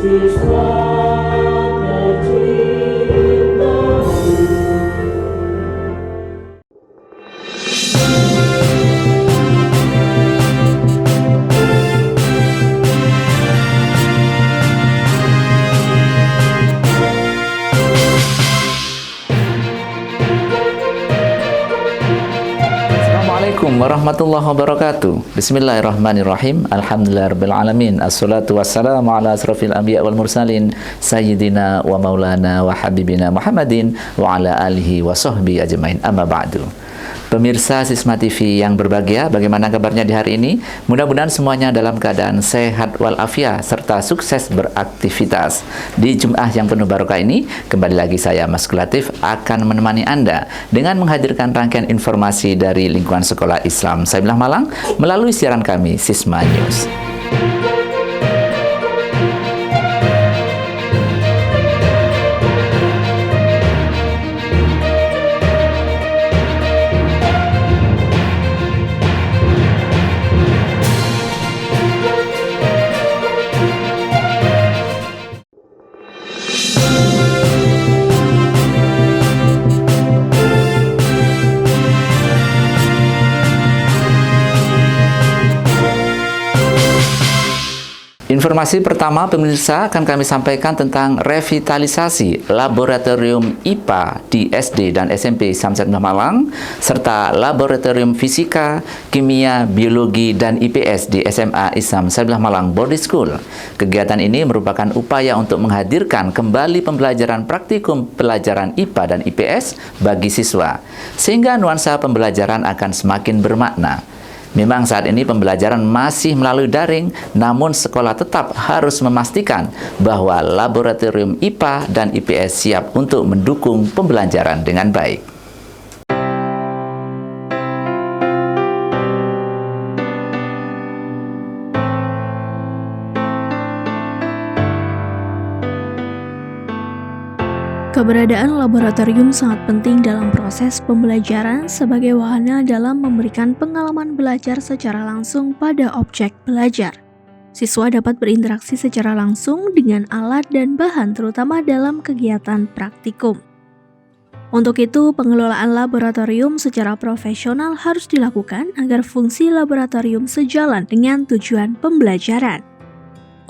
siswa tercinta. Assalamualaikum warahmatullahi wabarakatuh. Bismillahirrahmanirrahim. Alhamdulillahirrabbilalamin. Assalatu wassalamu ala asrafil anbiya wal mursalin Sayyidina wa maulana wa habibina Muhammadin wa ala alihi wa sahbihi ajmain. Amma ba'du. Pemirsa Sisma TV yang berbahagia, bagaimana kabarnya di hari ini? Mudah-mudahan semuanya dalam keadaan sehat walafiat serta sukses beraktivitas. Di Jum'ah yang penuh barokah ini, kembali lagi saya Mas Latif akan menemani Anda dengan menghadirkan rangkaian informasi dari lingkungan sekolah Islam Sabilah Malang melalui siaran kami Sisma News. Informasi pertama pemirsa akan kami sampaikan tentang revitalisasi laboratorium IPA di SD dan SMP Islam Sabilah Malang serta laboratorium fisika, kimia, biologi dan IPS di SMA Islam Sabilah Malang Boarding School. Kegiatan ini merupakan upaya untuk menghadirkan kembali pembelajaran praktikum pelajaran IPA dan IPS bagi siswa sehingga nuansa pembelajaran akan semakin bermakna. Memang saat ini pembelajaran masih melalui daring, namun sekolah tetap harus memastikan bahwa laboratorium IPA dan IPS siap untuk mendukung pembelajaran dengan baik. Keberadaan laboratorium sangat penting dalam proses pembelajaran sebagai wahana dalam memberikan pengalaman belajar secara langsung pada objek belajar. Siswa dapat berinteraksi secara langsung dengan alat dan bahan terutama dalam kegiatan praktikum. Untuk itu, pengelolaan laboratorium secara profesional harus dilakukan agar fungsi laboratorium sejalan dengan tujuan pembelajaran.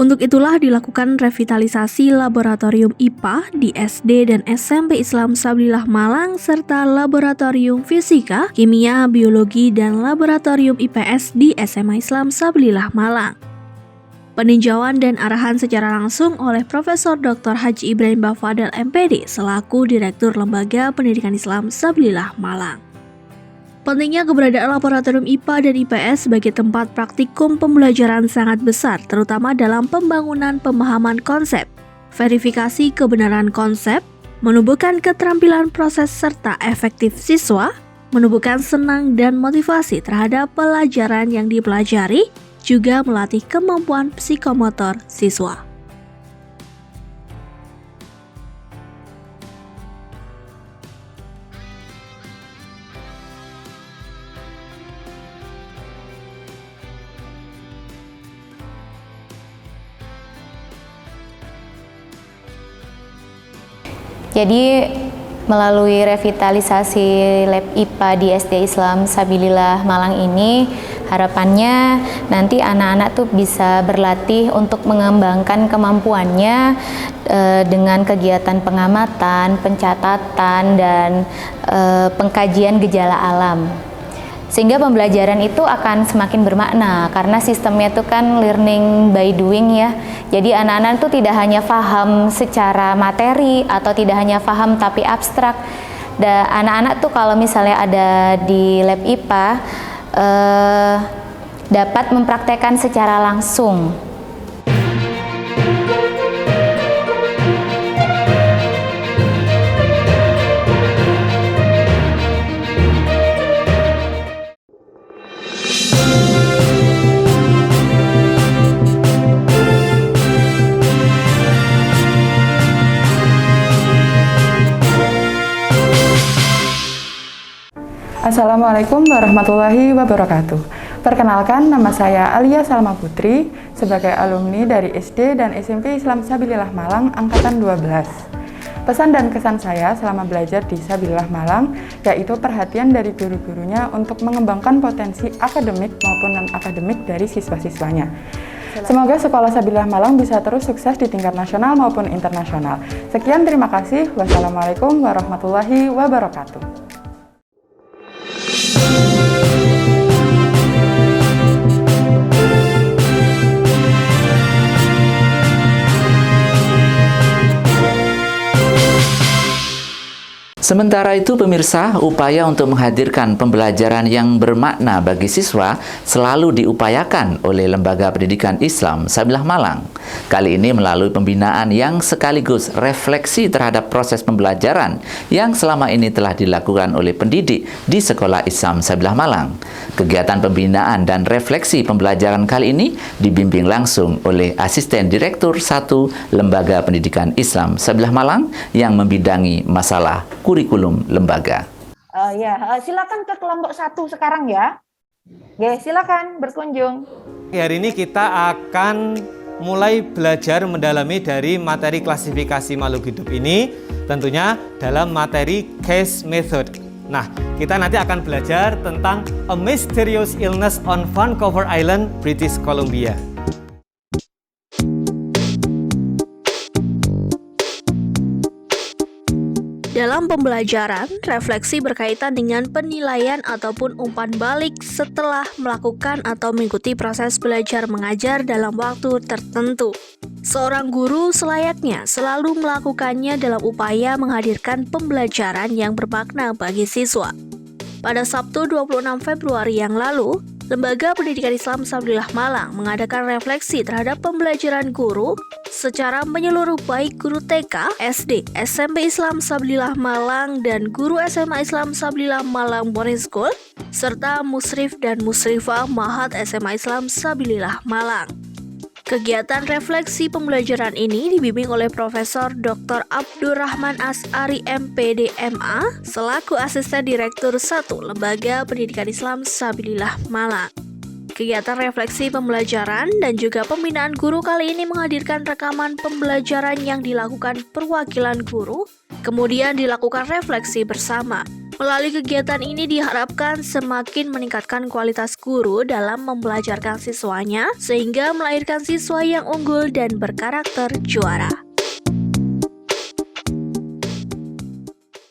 Untuk itulah dilakukan revitalisasi laboratorium IPA di SD dan SMP Islam Sabilah Malang serta laboratorium fisika, kimia, biologi, dan laboratorium IPS di SMA Islam Sabilah Malang. Peninjauan dan arahan secara langsung oleh Profesor Dr. Haji Ibrahim Bafadel MPD selaku Direktur Lembaga Pendidikan Islam Sabilah Malang. Pentingnya keberadaan laboratorium IPA dan IPS sebagai tempat praktikum pembelajaran sangat besar, terutama dalam pembangunan pemahaman konsep, verifikasi kebenaran konsep, menumbuhkan keterampilan proses serta efektif siswa, menumbuhkan senang dan motivasi terhadap pelajaran yang dipelajari, juga melatih kemampuan psikomotor siswa. Jadi melalui revitalisasi lab IPA di SD Islam Sabilillah Malang ini, harapannya nanti anak-anak tuh bisa berlatih untuk mengembangkan kemampuannya dengan kegiatan pengamatan, pencatatan, dan pengkajian gejala alam. Sehingga pembelajaran itu akan semakin bermakna karena sistemnya itu kan learning by doing ya. Jadi anak-anak itu tidak hanya paham secara materi atau tidak hanya paham tapi abstrak. Dan anak-anak tuh kalau misalnya ada di lab IPA dapat mempraktekkan secara langsung. Assalamualaikum warahmatullahi wabarakatuh. Perkenalkan, nama saya Alia Salma Putri sebagai alumni dari SD dan SMP Islam Sabilillah Malang Angkatan 12. Pesan dan kesan saya selama belajar di Sabilillah Malang yaitu perhatian dari guru-gurunya untuk mengembangkan potensi akademik maupun non-akademik dari siswa-siswanya. Semoga Sekolah Sabilillah Malang bisa terus sukses di tingkat nasional maupun internasional. Sekian, terima kasih. Wassalamualaikum warahmatullahi wabarakatuh. Sementara itu pemirsa, upaya untuk menghadirkan pembelajaran yang bermakna bagi siswa selalu diupayakan oleh Lembaga Pendidikan Islam Sabilillah Malang. Kali ini melalui pembinaan yang sekaligus refleksi terhadap proses pembelajaran yang selama ini telah dilakukan oleh pendidik di Sekolah Islam Sabilillah Malang. Kegiatan pembinaan dan refleksi pembelajaran kali ini dibimbing langsung oleh Asisten Direktur 1 Lembaga Pendidikan Islam Sabilillah Malang yang membidangi masalah kurikulum lembaga. Silakan ke kelompok 1 sekarang ya. Silakan berkunjung. Hari ini kita akan mulai belajar mendalami dari materi klasifikasi makhluk hidup ini, tentunya dalam materi case method. Nah, kita nanti akan belajar tentang A Mysterious Illness on Vancouver Island, British Columbia. Dalam pembelajaran, refleksi berkaitan dengan penilaian ataupun umpan balik setelah melakukan atau mengikuti proses belajar mengajar dalam waktu tertentu. Seorang guru selayaknya selalu melakukannya dalam upaya menghadirkan pembelajaran yang bermakna bagi siswa. Pada Sabtu 26 Februari yang lalu, Lembaga Pendidikan Islam Sabilillah Malang mengadakan refleksi terhadap pembelajaran guru secara menyeluruh baik guru TK, SD, SMP Islam Sabilillah Malang, dan guru SMA Islam Sabilillah Malang Boarding School, serta musrif dan musrifah Ma'had SMA Islam Sabilillah Malang. Kegiatan refleksi pembelajaran ini dibimbing oleh Profesor Dr. Abdurrahman Asy'ari MPD MA selaku Asisten Direktur 1 Lembaga Pendidikan Islam Sabilillah Malang. Kegiatan refleksi pembelajaran dan juga pembinaan guru kali ini menghadirkan rekaman pembelajaran yang dilakukan perwakilan guru, kemudian dilakukan refleksi bersama. Melalui kegiatan ini diharapkan semakin meningkatkan kualitas guru dalam membelajarkan siswanya sehingga melahirkan siswa yang unggul dan berkarakter juara.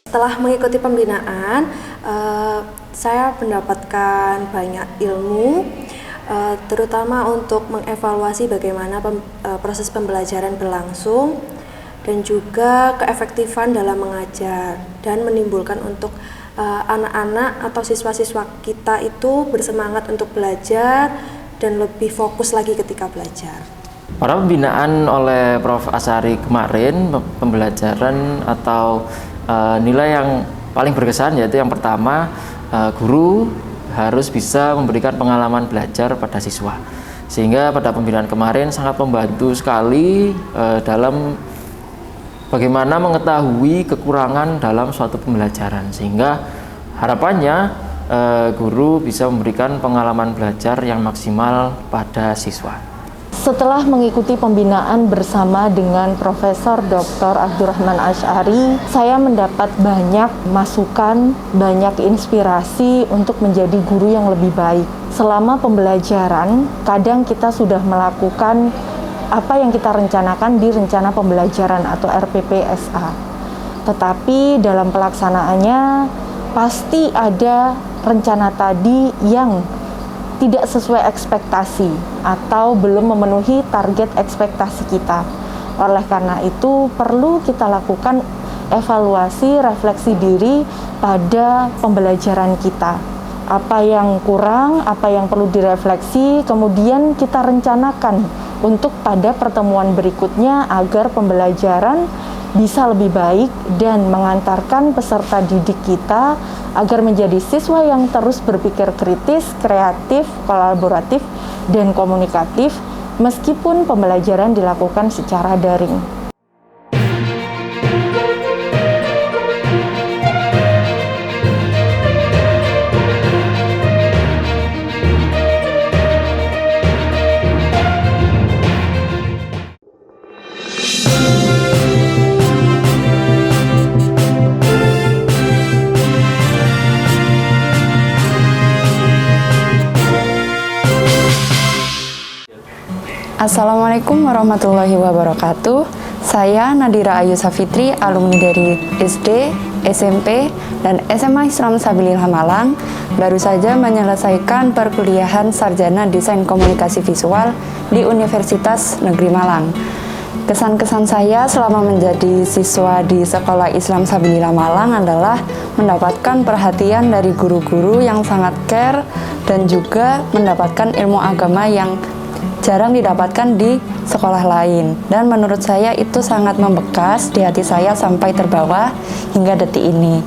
Setelah mengikuti pembinaan, saya mendapatkan banyak ilmu, terutama untuk mengevaluasi bagaimana proses pembelajaran berlangsung dan juga keefektifan dalam mengajar dan menimbulkan untuk anak-anak atau siswa-siswa kita itu bersemangat untuk belajar dan lebih fokus lagi ketika belajar. Pada pembinaan oleh Prof. Asy'ari kemarin, pembelajaran atau nilai yang paling berkesan yaitu yang pertama, guru harus bisa memberikan pengalaman belajar pada siswa. Sehingga pada pembinaan kemarin sangat membantu sekali dalam bagaimana mengetahui kekurangan dalam suatu pembelajaran, sehingga harapannya guru bisa memberikan pengalaman belajar yang maksimal pada siswa. Setelah mengikuti pembinaan bersama dengan Profesor Dr. Abdurrahman Asy'ari, saya mendapat banyak masukan, banyak inspirasi untuk menjadi guru yang lebih baik. Selama pembelajaran, kadang kita sudah melakukan apa yang kita rencanakan di rencana pembelajaran atau RPPSA. Tetapi dalam pelaksanaannya pasti ada rencana tadi yang tidak sesuai ekspektasi atau belum memenuhi target ekspektasi kita. Oleh karena itu perlu kita lakukan evaluasi, refleksi diri pada pembelajaran kita. Apa yang kurang, apa yang perlu direfleksi, kemudian kita rencanakan untuk pada pertemuan berikutnya agar pembelajaran bisa lebih baik dan mengantarkan peserta didik kita agar menjadi siswa yang terus berpikir kritis, kreatif, kolaboratif, dan komunikatif meskipun pembelajaran dilakukan secara daring. Assalamualaikum warahmatullahi wabarakatuh. Saya Nadira Ayu Safitri, alumni dari SD, SMP, dan SMA Islam Sabilillah Malang, baru saja menyelesaikan perkuliahan sarjana Desain Komunikasi Visual di Universitas Negeri Malang. Kesan-kesan saya selama menjadi siswa di Sekolah Islam Sabilillah Malang adalah mendapatkan perhatian dari guru-guru yang sangat care dan juga mendapatkan ilmu agama yang jarang didapatkan di sekolah lain, dan menurut saya itu sangat membekas di hati saya sampai terbawa hingga detik ini.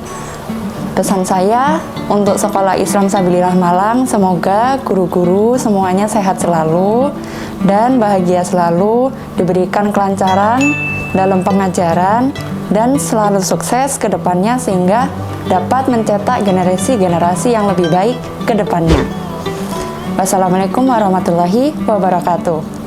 Pesan saya untuk Sekolah Islam Sabilillah Malang, semoga guru-guru semuanya sehat selalu dan bahagia selalu, diberikan kelancaran dalam pengajaran dan selalu sukses ke depannya sehingga dapat mencetak generasi-generasi yang lebih baik ke depannya. Wassalamualaikum warahmatullahi wabarakatuh.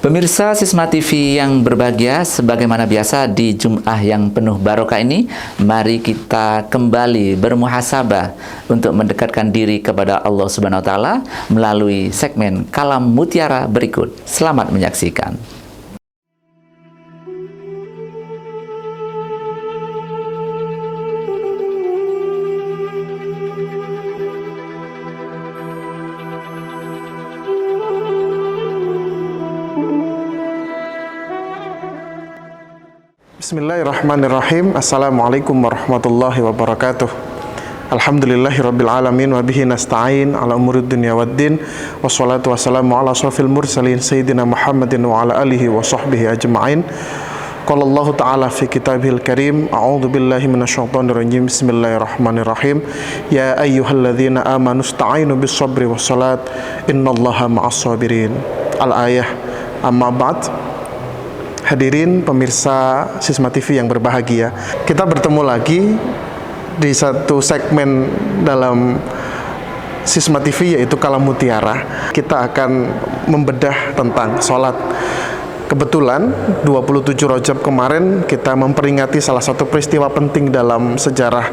Pemirsa Sisma TV yang berbahagia, sebagaimana biasa di Jum'ah yang penuh barokah ini, mari kita kembali bermuhasabah untuk mendekatkan diri kepada Allah Subhanahu wa taala melalui segmen Kalam Mutiara berikut. Selamat menyaksikan. Bismillahirrahmanirrahim. Assalamualaikum warahmatullahi wabarakatuh. Alhamdulillahirabbil alamin wa bihi nasta'in ala umurid dunya waddin. Wassalatu wassalamu ala asyrafil mursalin sayyidina Muhammadin wa ala alihi wa sahbihi ajma'in. Qala Allah ta'ala fi kitabihil karim, a'udzu billahi minasyaitonir rajim. Bismillahirrahmanirrahim. Ya ayyuhalladzina amanu ista'inu bis sabri was salat innallaha ma'as sabirin. Al-ayah. Amma ba'd. Hadirin pemirsa Sisma TV yang berbahagia, kita bertemu lagi di satu segmen dalam Sisma TV yaitu Kalam Mutiara. Kita akan membedah tentang sholat. Kebetulan 27 Rajab kemarin kita memperingati salah satu peristiwa penting dalam sejarah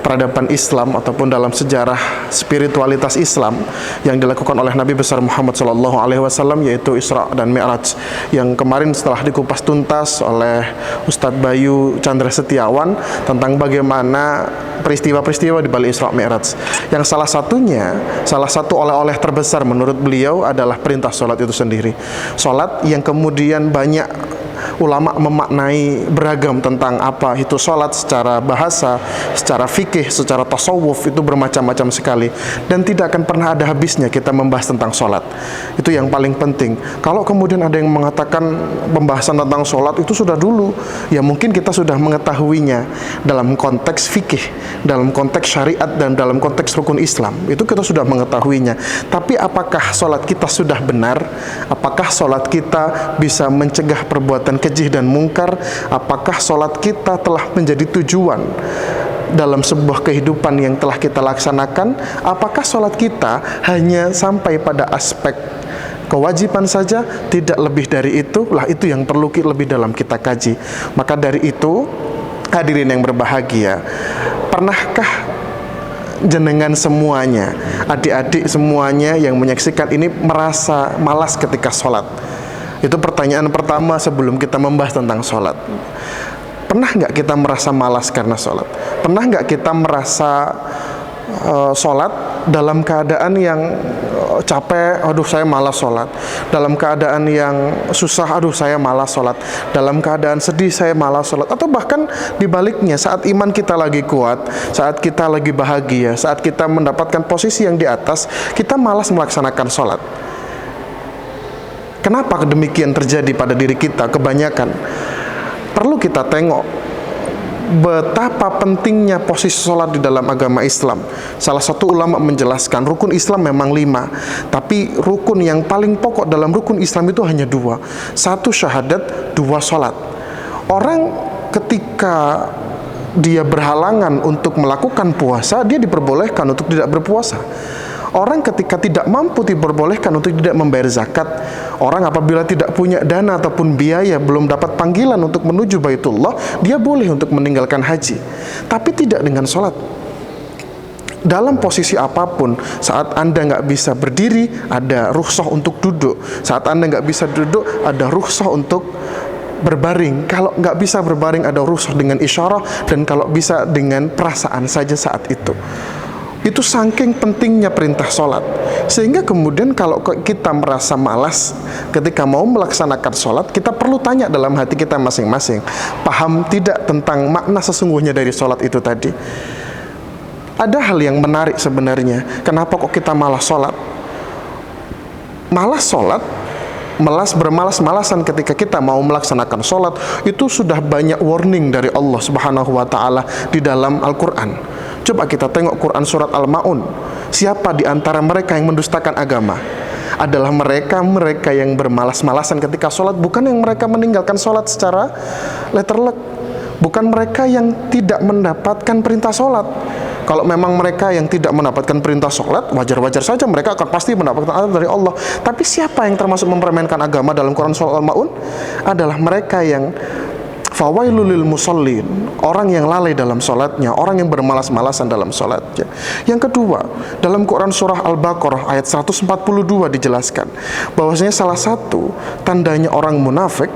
peradaban Islam ataupun dalam sejarah spiritualitas Islam yang dilakukan oleh Nabi besar Muhammad SAW, yaitu Isra dan Mi'raj, yang kemarin setelah dikupas tuntas oleh Ustadz Bayu Chandra Setiawan tentang bagaimana peristiwa-peristiwa di balik Isra Mi'raj, yang salah satu oleh-oleh terbesar menurut beliau adalah perintah sholat itu sendiri. Sholat yang kemudian banyak ulama memaknai beragam tentang apa itu sholat secara bahasa, secara fikih, secara tasawuf, itu bermacam-macam sekali dan tidak akan pernah ada habisnya kita membahas tentang sholat. Itu yang paling penting. Kalau kemudian ada yang mengatakan pembahasan tentang sholat itu sudah dulu, ya mungkin kita sudah mengetahuinya dalam konteks fikih, dalam konteks syariat, dan dalam konteks rukun Islam, itu kita sudah mengetahuinya. Tapi apakah sholat kita sudah benar? Apakah sholat kita bisa mencegah perbuatan keji dan mungkar? Apakah sholat kita telah menjadi tujuan dalam sebuah kehidupan yang telah kita laksanakan? Apakah sholat kita hanya sampai pada aspek kewajiban saja, tidak lebih dari itu? Lah, itu yang perlu lebih dalam kita kaji. Maka dari itu, hadirin yang berbahagia, pernahkah jenengan semuanya, adik-adik semuanya yang menyaksikan ini merasa malas ketika sholat? Itu pertanyaan pertama sebelum kita membahas tentang sholat. Pernah nggak kita merasa malas karena sholat? Pernah nggak kita merasa sholat dalam keadaan yang capek, aduh saya malas sholat. Dalam keadaan yang susah, aduh saya malas sholat. Dalam keadaan sedih, saya malas sholat. Atau bahkan dibaliknya, saat iman kita lagi kuat, saat kita lagi bahagia, saat kita mendapatkan posisi yang di atas, kita malas melaksanakan sholat. Kenapa demikian terjadi pada diri kita kebanyakan? Perlu kita tengok betapa pentingnya posisi sholat di dalam agama Islam. Salah satu ulama menjelaskan rukun Islam memang 5, tapi rukun yang paling pokok dalam rukun Islam itu hanya 2. 1 syahadat, 2 sholat. Orang ketika dia berhalangan untuk melakukan puasa, dia diperbolehkan untuk tidak berpuasa. Orang ketika tidak mampu diperbolehkan untuk tidak membayar zakat. Orang apabila tidak punya dana ataupun biaya, belum dapat panggilan untuk menuju Baitullah, dia boleh untuk meninggalkan haji. Tapi tidak dengan sholat. Dalam posisi apapun, saat Anda nggak bisa berdiri, ada rukhsah untuk duduk. Saat Anda nggak bisa duduk, ada rukhsah untuk berbaring. Kalau nggak bisa berbaring, ada rukhsah dengan isyarah, dan kalau bisa dengan perasaan saja saat itu. Itu saking pentingnya perintah sholat, sehingga kemudian kalau kita merasa malas ketika mau melaksanakan sholat, kita perlu tanya dalam hati kita masing-masing, paham tidak tentang makna sesungguhnya dari sholat itu tadi. Ada hal yang menarik sebenarnya, kenapa kok kita malas sholat? Malas sholat, bermalas-malasan ketika kita mau melaksanakan sholat, itu sudah banyak warning dari Allah Subhanahu wa Ta'ala di dalam Al-Quran. Coba kita tengok Quran surat Al-Ma'un. Siapa di antara mereka yang mendustakan agama? Adalah mereka yang bermalas-malasan ketika sholat, bukan yang mereka meninggalkan sholat secara letterlek, bukan mereka yang tidak mendapatkan perintah sholat. Kalau memang mereka yang tidak mendapatkan perintah sholat, wajar-wajar saja, mereka akan pasti mendapatkan azab dari Allah. Tapi siapa yang termasuk mempermainkan agama dalam Quran surat Al-Ma'un? Adalah mereka yang fawailul lil musallin, orang yang lalai dalam sholatnya, orang yang bermalas-malasan dalam sholatnya. Yang kedua, dalam Quran surah Al-Baqarah ayat 142 dijelaskan bahwasanya salah satu tandanya orang munafik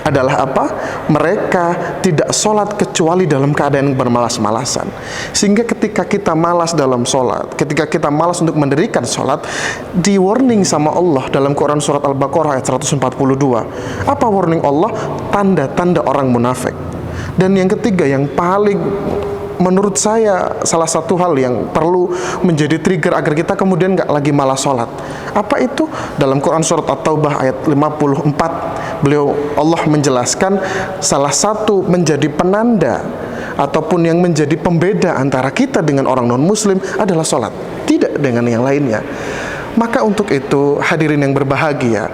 adalah apa? Mereka tidak sholat kecuali dalam keadaan bermalas-malasan. Sehingga ketika kita malas dalam sholat, ketika kita malas untuk mendirikan sholat, di warning sama Allah dalam Quran surat Al-Baqarah ayat 142. Apa warning Allah? Tanda-tanda orang munafik. Dan yang ketiga, yang paling menurut saya salah satu hal yang perlu menjadi trigger agar kita kemudian nggak lagi malas sholat. Apa itu? Dalam Quran surat At-Taubah ayat 54, Allah menjelaskan salah satu menjadi penanda ataupun yang menjadi pembeda antara kita dengan orang non-muslim adalah sholat, tidak dengan yang lainnya. Maka untuk itu, hadirin yang berbahagia,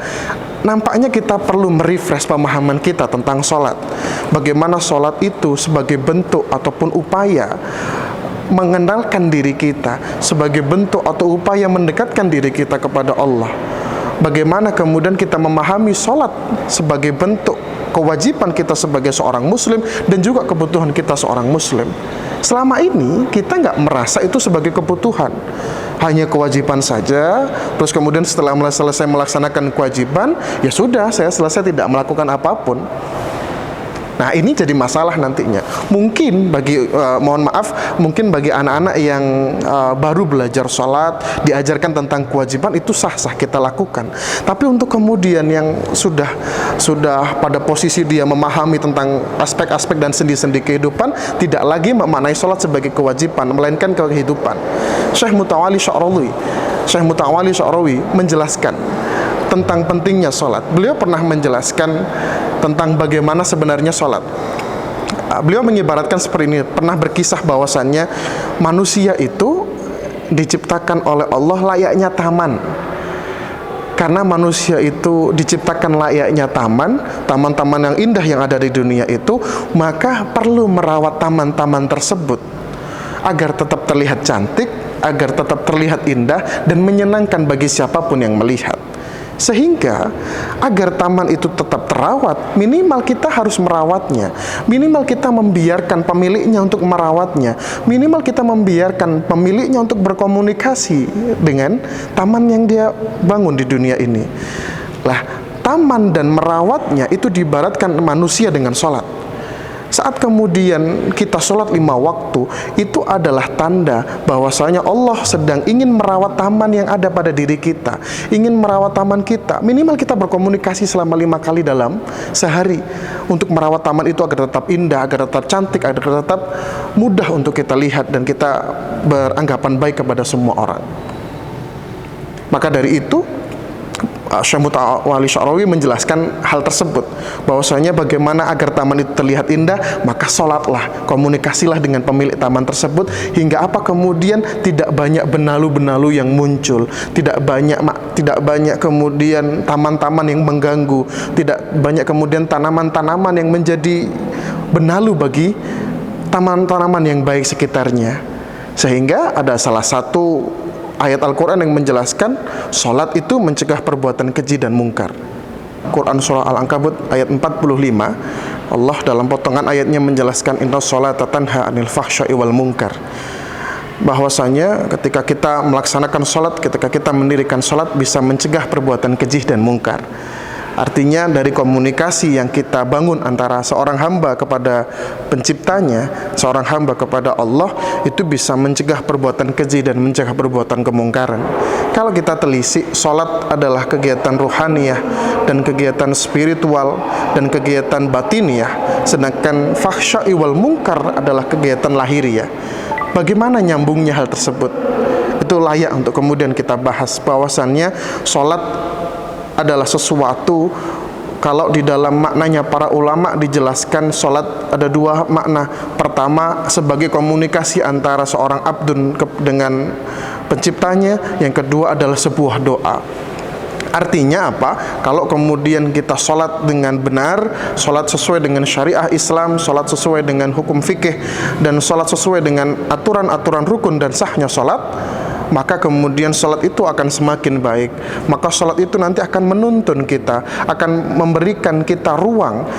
nampaknya kita perlu merefresh pemahaman kita tentang sholat. Bagaimana sholat itu sebagai bentuk ataupun upaya mengenalkan diri kita, sebagai bentuk atau upaya mendekatkan diri kita kepada Allah. Bagaimana kemudian kita memahami sholat sebagai bentuk kewajiban kita sebagai seorang muslim dan juga kebutuhan kita seorang muslim. Selama ini kita nggak merasa itu sebagai kebutuhan, hanya kewajiban saja. Terus kemudian setelah selesai melaksanakan kewajiban, ya sudah, saya selesai, tidak melakukan apapun. Nah, ini jadi masalah nantinya. Mungkin bagi, mohon maaf, mungkin bagi anak-anak yang baru belajar sholat, diajarkan tentang kewajiban, itu sah-sah kita lakukan. Tapi untuk kemudian yang sudah pada posisi dia memahami tentang aspek-aspek dan sendi-sendi kehidupan, tidak lagi memaknai sholat sebagai kewajiban, melainkan kehidupan. Syekh Mutawalli Sya'rawi menjelaskan tentang pentingnya sholat. Beliau pernah menjelaskan tentang bagaimana sebenarnya sholat. Beliau mengibaratkan seperti ini, pernah berkisah bahwasannya manusia itu diciptakan oleh Allah layaknya taman. Karena manusia itu diciptakan layaknya taman-taman yang indah yang ada di dunia itu, maka perlu merawat taman-taman tersebut agar tetap terlihat cantik, agar tetap terlihat indah dan menyenangkan bagi siapapun yang melihat. Sehingga agar taman itu tetap terawat, minimal kita harus merawatnya, minimal kita membiarkan pemiliknya untuk merawatnya, minimal kita membiarkan pemiliknya untuk berkomunikasi dengan taman yang dia bangun di dunia ini. Lah, taman dan merawatnya itu diibaratkan manusia dengan sholat. Saat kemudian kita sholat 5 waktu, itu adalah tanda bahwasanya Allah sedang ingin merawat taman yang ada pada diri kita, ingin merawat taman kita. Minimal kita berkomunikasi selama 5 kali dalam sehari untuk merawat taman itu agar tetap indah, agar tetap cantik, agar tetap mudah untuk kita lihat dan kita beranggapan baik kepada semua orang. Maka dari itu Syekh Mutawalli Sya'rawi menjelaskan hal tersebut, bahwasanya bagaimana agar taman itu terlihat indah, maka sholatlah, komunikasilah dengan pemilik taman tersebut, hingga apa kemudian tidak banyak benalu-benalu yang muncul, tidak banyak kemudian taman-taman yang mengganggu, tidak banyak kemudian tanaman-tanaman yang menjadi benalu bagi taman-tanaman yang baik sekitarnya. Sehingga ada salah satu ayat Al-Quran yang menjelaskan sholat itu mencegah perbuatan keji dan mungkar. Quran surah Al-Ankabut ayat 45, Allah dalam potongan ayatnya menjelaskan inna sholata tanha anil fahsya'i wal munkar, bahwasanya ketika kita melaksanakan sholat, ketika kita mendirikan sholat bisa mencegah perbuatan keji dan mungkar. Artinya dari komunikasi yang kita bangun antara seorang hamba kepada penciptanya, seorang hamba kepada Allah, itu bisa mencegah perbuatan keji dan mencegah perbuatan kemungkaran. Kalau kita telisik, sholat adalah kegiatan ruhaniyah dan kegiatan spiritual dan kegiatan batiniyah, sedangkan fahsya'i wal munkar adalah kegiatan lahiriah. Bagaimana nyambungnya hal tersebut? Itu layak untuk kemudian kita bahas, bahwasannya sholat adalah sesuatu, kalau di dalam maknanya para ulama dijelaskan sholat ada dua makna. Pertama, sebagai komunikasi antara seorang abdun dengan penciptanya. Yang kedua adalah sebuah doa. Artinya apa? Kalau kemudian kita sholat dengan benar, sholat sesuai dengan syariah Islam, sholat sesuai dengan hukum fikih, dan sholat sesuai dengan aturan-aturan rukun dan sahnya sholat, maka kemudian sholat itu akan semakin baik. Maka sholat itu nanti akan menuntun kita, akan memberikan kita ruang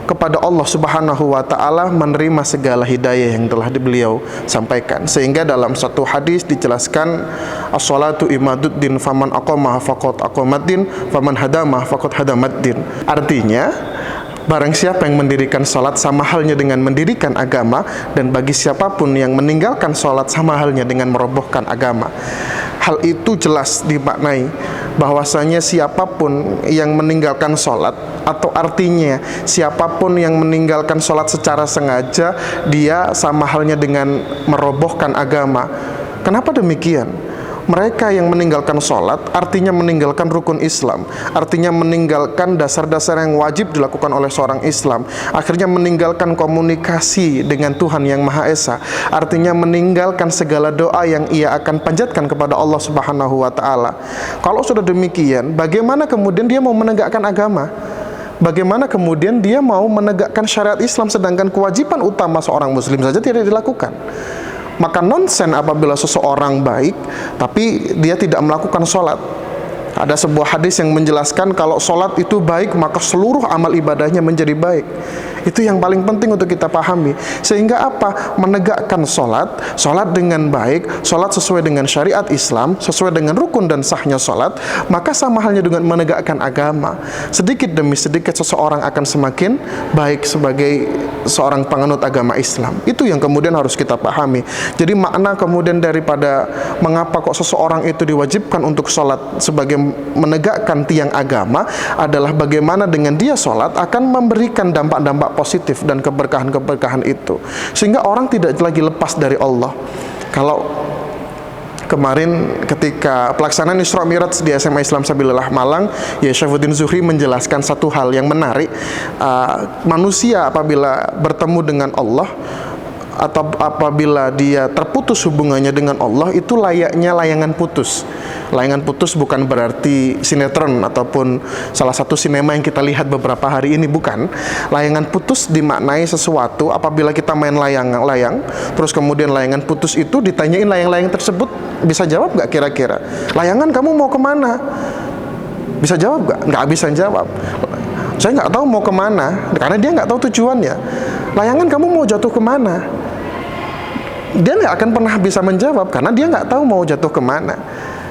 kepada Allah Subhanahu wa ta'ala menerima segala hidayah yang telah beliau sampaikan. Sehingga dalam satu hadis dijelaskan, as-sholatu imaduddin faman aqamah faqad aqamaddin faman hadamah faqad hadamaddin. Artinya, barang siapa yang mendirikan sholat sama halnya dengan mendirikan agama, dan bagi siapapun yang meninggalkan sholat sama halnya dengan merobohkan agama. Hal itu jelas dimaknai bahwasanya siapapun yang meninggalkan sholat, atau artinya siapapun yang meninggalkan sholat secara sengaja, dia sama halnya dengan merobohkan agama. Kenapa demikian? Mereka yang meninggalkan sholat artinya meninggalkan rukun Islam, artinya meninggalkan dasar-dasar yang wajib dilakukan oleh seorang Islam, akhirnya meninggalkan komunikasi dengan Tuhan yang Maha Esa, artinya meninggalkan segala doa yang ia akan panjatkan kepada Allah Subhanahu wa ta'ala. Kalau sudah demikian, bagaimana kemudian dia mau menegakkan agama? Bagaimana kemudian dia mau menegakkan syariat Islam, sedangkan kewajiban utama seorang muslim saja tidak dilakukan? Maka nonsen apabila seseorang baik tapi dia tidak melakukan sholat. Ada sebuah hadis yang menjelaskan kalau sholat itu baik, maka seluruh amal ibadahnya menjadi baik. Itu yang paling penting untuk kita pahami. Sehingga apa? Menegakkan sholat, sholat dengan baik, sholat sesuai dengan syariat Islam, sesuai dengan rukun dan sahnya sholat, maka sama halnya dengan menegakkan agama. Sedikit demi sedikit seseorang akan semakin baik sebagai seorang penganut agama Islam. Itu yang kemudian harus kita pahami. Jadi makna kemudian daripada mengapa kok seseorang itu diwajibkan untuk sholat sebagai menegakkan tiang agama adalah bagaimana dengan dia sholat akan memberikan dampak-dampak positif dan keberkahan-keberkahan itu, sehingga orang tidak lagi lepas dari Allah. Kalau kemarin ketika pelaksanaan Isra Mi'raj di SMA Islam Sabilillah Malang, ya Syaifuddin Zuhri menjelaskan satu hal yang menarik. Manusia apabila bertemu dengan Allah atau apabila dia terputus hubungannya dengan Allah, itu layaknya layangan putus. Layangan putus bukan berarti sinetron ataupun salah satu sinema yang kita lihat beberapa hari ini, bukan. Layangan putus dimaknai sesuatu apabila kita main layang, terus kemudian layangan putus itu ditanyain layang-layang tersebut, bisa jawab nggak kira-kira? Layangan, kamu mau kemana? Bisa jawab nggak? Nggak bisa jawab. Saya nggak tahu mau kemana, karena dia nggak tahu tujuannya. Layangan, kamu mau jatuh kemana? Dia nggak akan pernah bisa menjawab, karena dia nggak tahu mau jatuh kemana.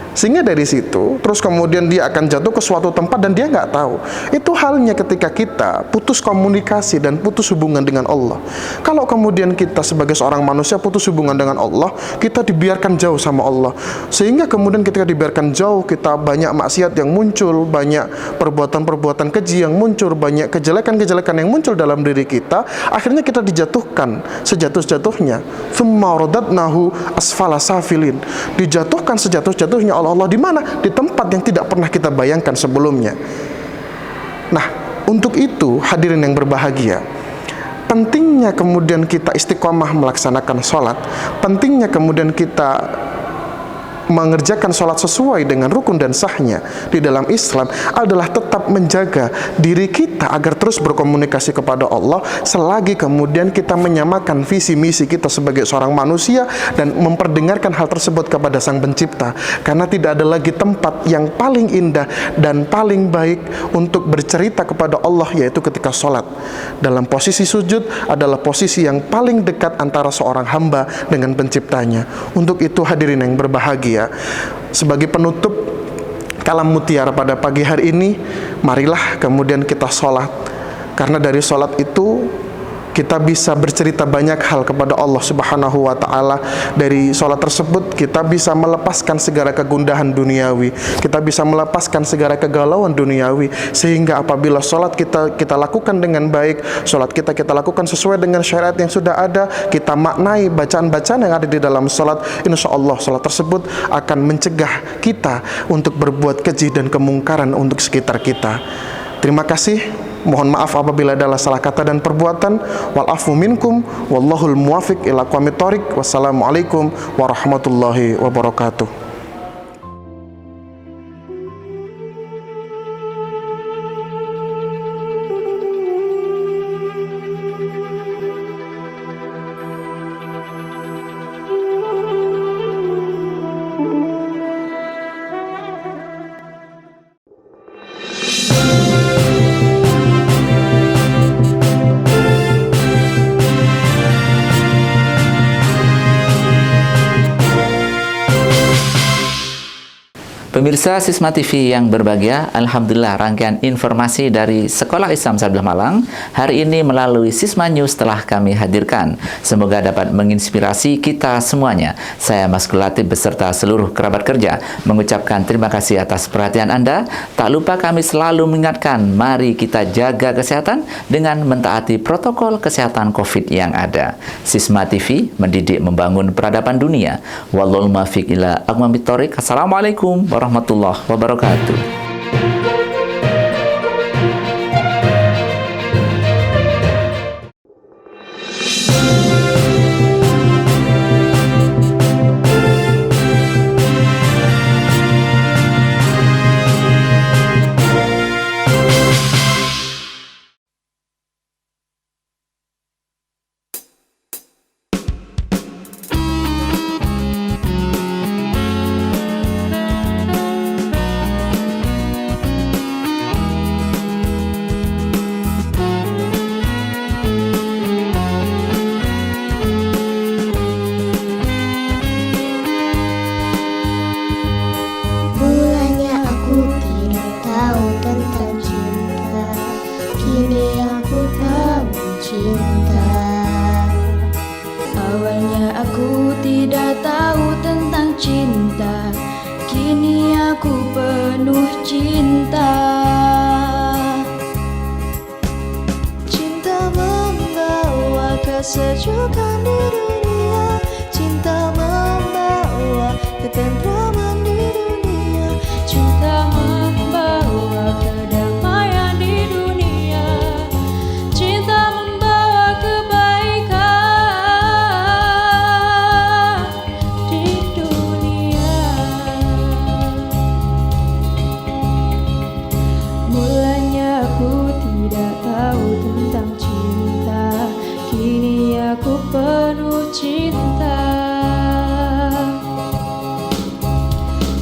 Sehingga dari situ, terus kemudian dia akan jatuh ke suatu tempat dan dia nggak tahu. Itu halnya ketika kita putus komunikasi dan putus hubungan dengan Allah. Kalau kemudian kita sebagai seorang manusia putus hubungan dengan Allah, kita dibiarkan jauh sama Allah. Sehingga kemudian ketika dibiarkan jauh, kita banyak maksiat yang muncul, banyak perbuatan-perbuatan keji yang muncul, banyak kejelekan-kejelekan yang muncul dalam diri kita. Akhirnya kita dijatuhkan sejatuh-jatuhnya. Tsumma radadnahu asfala safilin. Dijatuhkan sejatuh-jatuhnya Allah di mana? Di tempat yang tidak pernah kita bayangkan sebelumnya. Nah, untuk itu hadirin yang berbahagia, pentingnya kemudian kita istiqomah melaksanakan sholat, pentingnya kemudian kita mengerjakan sholat sesuai dengan rukun dan sahnya di dalam Islam adalah tetap menjaga diri kita agar terus berkomunikasi kepada Allah selagi kemudian kita menyamakan visi misi kita sebagai seorang manusia dan memperdengarkan hal tersebut kepada Sang Pencipta, karena tidak ada lagi tempat yang paling indah dan paling baik untuk bercerita kepada Allah yaitu ketika sholat. Dalam posisi sujud adalah posisi yang paling dekat antara seorang hamba dengan penciptanya. Untuk itu hadirin yang berbahagia, sebagai penutup kalam mutiara pada pagi hari ini, marilah kemudian kita sholat, karena dari sholat itu kita bisa bercerita banyak hal kepada Allah Subhanahu wa Ta'ala. Dari sholat tersebut kita bisa melepaskan segala kegundahan duniawi, kita bisa melepaskan segala kegalauan duniawi, sehingga apabila sholat kita lakukan dengan baik, sholat kita lakukan sesuai dengan syariat yang sudah ada, kita maknai bacaan-bacaan yang ada di dalam sholat, insya Allah sholat tersebut akan mencegah kita untuk berbuat keji dan kemungkaran untuk sekitar kita. Terima kasih. Mohon maaf apabila ada salah kata dan perbuatan. Wal afu minkum wallahul muwafiq ila aqwamit thoriq. Wassalamualaikum warahmatullahi wabarakatuh. Pemirsa Sisma TV yang berbahagia, alhamdulillah rangkaian informasi dari Sekolah Islam Sabilah Malang hari ini melalui Sisma News telah kami hadirkan. Semoga dapat menginspirasi kita semuanya. Saya Mas Latif beserta seluruh kerabat kerja mengucapkan terima kasih atas perhatian Anda. Tak lupa kami selalu mengingatkan, mari kita jaga kesehatan dengan mentaati protokol kesehatan COVID yang ada. Sisma TV mendidik membangun peradaban dunia. Wallahul muwaffiq ila aqwamit thoriq. Assalamualaikum warahmatullahi wabarakatuh. Kesejukan di dunia, cinta membawa ketentraman di dunia, cinta membawa kedamaian di dunia, cinta membawa kebaikan di dunia. Mulanya aku tidak tahu tentang cinta, kini aku penuh cinta.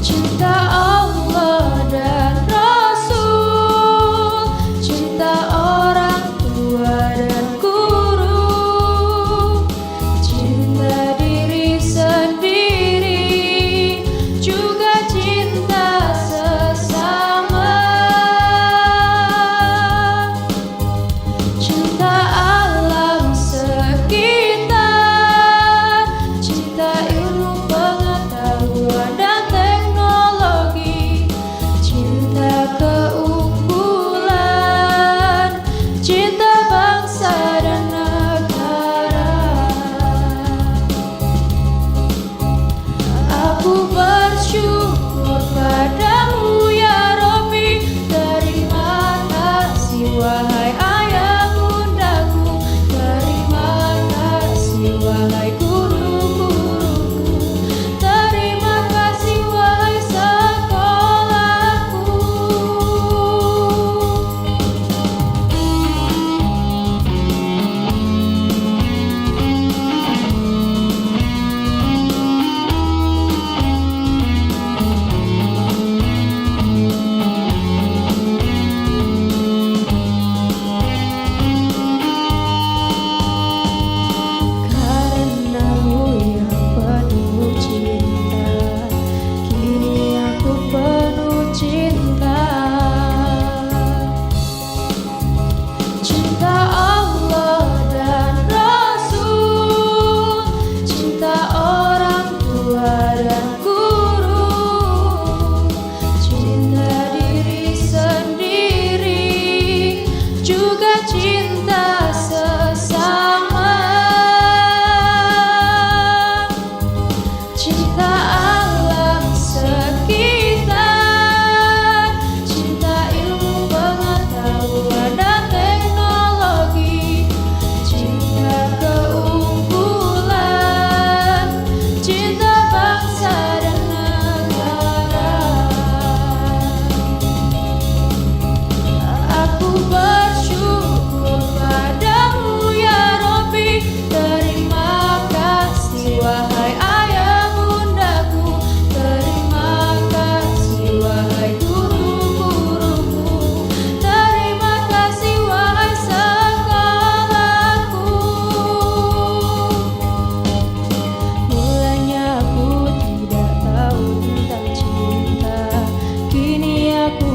Cinta Allah dan Rasul, cinta orang tua dan guru, cinta diri sendiri, juga cinta sesama. Cinta alam sekitar, cinta sesama, cinta alam sekitar, cinta ilmu pengetahuan dan teknologi, cinta keunggulan, cinta bangsa dan negara. Aku bersyukur padamu ya Rabbi, terima kasih wahai ayah bundaku, terima kasih wahai guru-guruku, terima kasih wahai sekolahku. Mulanya aku tidak tahu tentang cinta, kini aku